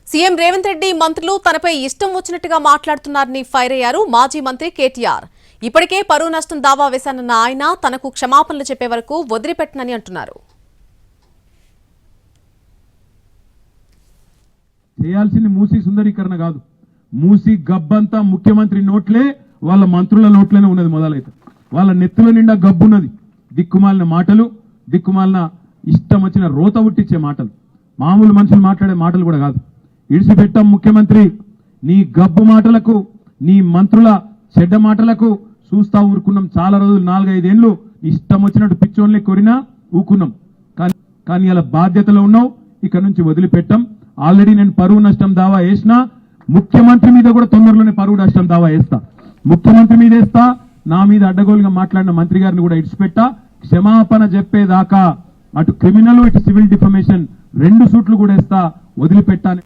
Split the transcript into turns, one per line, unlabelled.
CM Revanth Reddy మంత్రులు తనపై ఇష్టం వచ్చినట్టుగా మాట్లాడుతున్నారని ఫైర్ అయ్యారు మాజీ మంత్రి కేటీఆర్. ఇప్పటికే పరువు నష్టం దావా వేశానన్న ఆయన తనకు క్షమాపణలు చెప్పే వరకు వదిలిపెట్టనని అంటున్నారు.
చేయాల్సింది మూసీ సుందరీకరణ కాదు, మూసీ గబ్బంతా ముఖ్యమంత్రి నోట్లే, వాళ్ళ మంత్రుల నోట్లోనే ఉన్నది. మొదలైతే వాళ్ళ నెత్తుల నిండా గబ్బున్నది. దిక్కుమాలిన మాటలు, దిక్కుమాలిన ఇష్టం వచ్చిన రోత ఉట్టించే మాటలు, మామూలు మనుషులు మాట్లాడే మాటలు కూడా కాదు. ఇడిసిపెట్టాం ముఖ్యమంత్రి, నీ గబ్బు మాటలకు, నీ మంత్రుల చెడ్డ మాటలకు చూస్తా ఊరుకున్నాం. చాలా రోజులు 4-5 ఏళ్ళు ఇష్టం వచ్చినట్టు పిచ్చోన్లే కొరినా ఊకున్నాం. కానీ అలా బాధ్యతలో ఉన్నావు, ఇక నుంచి వదిలిపెట్టాం. ఆల్రెడీ నేను పరువు నష్టం దావా వేసినా, ముఖ్యమంత్రి మీద కూడా తొందరలోనే పరువు నష్టం దావా వేస్తా. ముఖ్యమంత్రి మీద వేస్తా, నా మీద అడ్డగోలుగా మాట్లాడిన మంత్రి గారిని కూడా ఇడిచిపెట్టా. క్షమాపణ చెప్పేదాకా అటు క్రిమినల్ ఇటు సివిల్ డిఫమేషన్ 2 సూట్లు కూడా వేస్తా, వదిలిపెట్టాను.